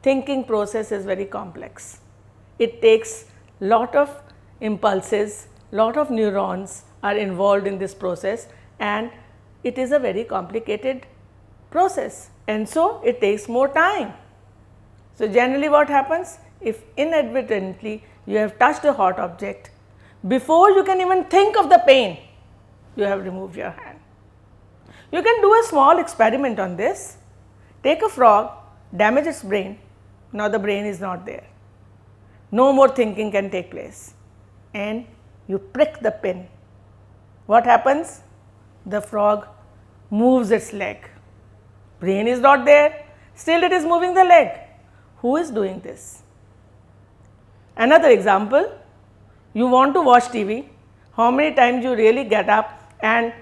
Thinking process is very complex. It takes lot of impulses, lot of neurons are involved in this process, and it is a very complicated process, and so it takes more time. So, generally what happens, if inadvertently you have touched a hot object, before you can even think of the pain, you have removed your hand. You can do a small experiment on this. Take a frog, damage its brain, now the brain is not there. No more thinking can take place, and you prick the pin. What happens? The frog moves its leg. Brain is not there, still it is moving the leg. Who is doing this? Another example, you want to watch TV. How many times you really get up and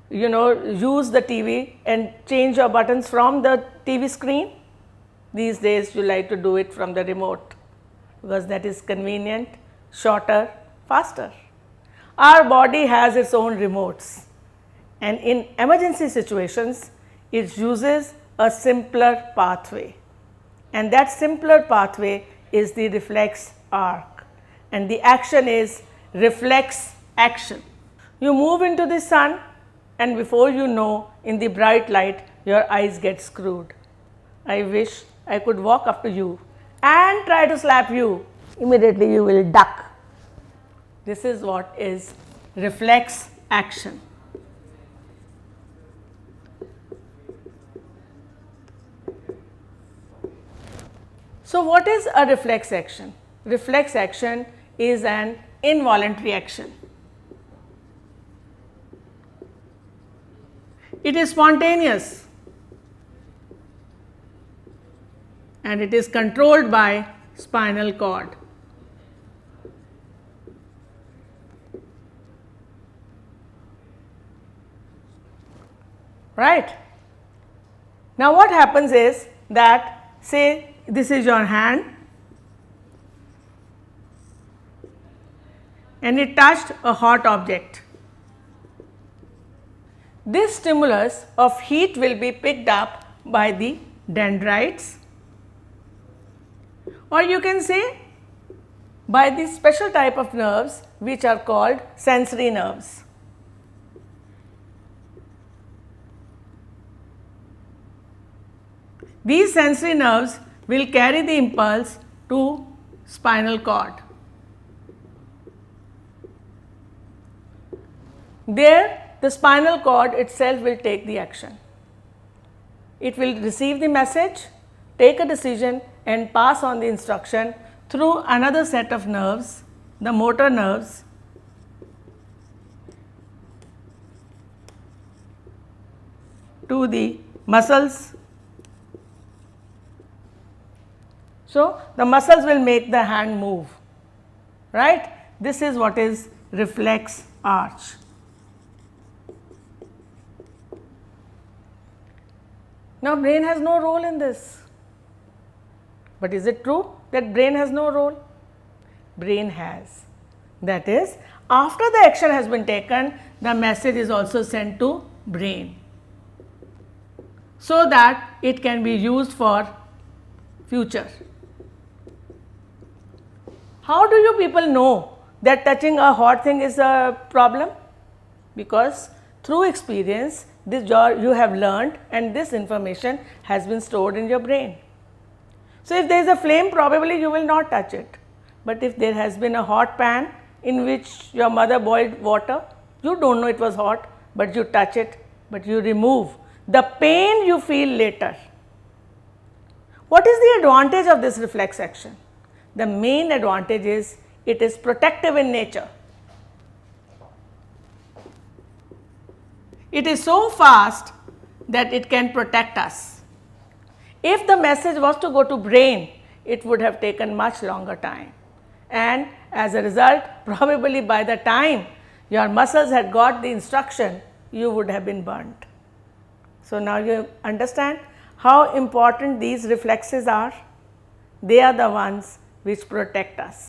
use the TV and change your buttons from the TV screen? These days you like to do it from the remote because that is convenient, shorter, faster. Our body has its own remotes, and in emergency situations it uses a simpler pathway, and that simpler pathway is the reflex arc, and the action is reflex action. You move into the sun, and before you know, in the bright light your eyes get screwed. I wish I could walk up to you and try to slap you. Immediately you will duck. This is what is reflex action. So, what is a reflex action? Reflex action is an involuntary action. It is spontaneous and it is controlled by spinal cord. Right? Now, what happens is that, say this is your hand and it touched a hot object. This stimulus of heat will be picked up by the dendrites, or you can say by the special type of nerves which are called sensory nerves. These sensory nerves will carry the impulse to spinal cord. There the spinal cord itself will take the action. It will receive the message, take a decision and pass on the instruction through another set of nerves, the motor nerves, to the muscles. So, the muscles will make the hand move, right. This is what is reflex arch. Now, brain has no role in this, but is it true that brain has no role? Brain has. That is, after the action has been taken, the message is also sent to brain, so that it can be used for future. How do you people know that touching a hot thing is a problem? Because through experience, this you have learned and this information has been stored in your brain. So, if there is a flame, probably you will not touch it, but if there has been a hot pan in which your mother boiled water, you do not know it was hot, but you touch it, but you remove the pain you feel later. What is the advantage of this reflex action? The main advantage is it is protective in nature. It is so fast that it can protect us. If the message was to go to brain, it would have taken much longer time, and as a result, probably by the time your muscles had got the instruction, you would have been burnt. So, now you understand how important these reflexes are. They are the ones which protect us.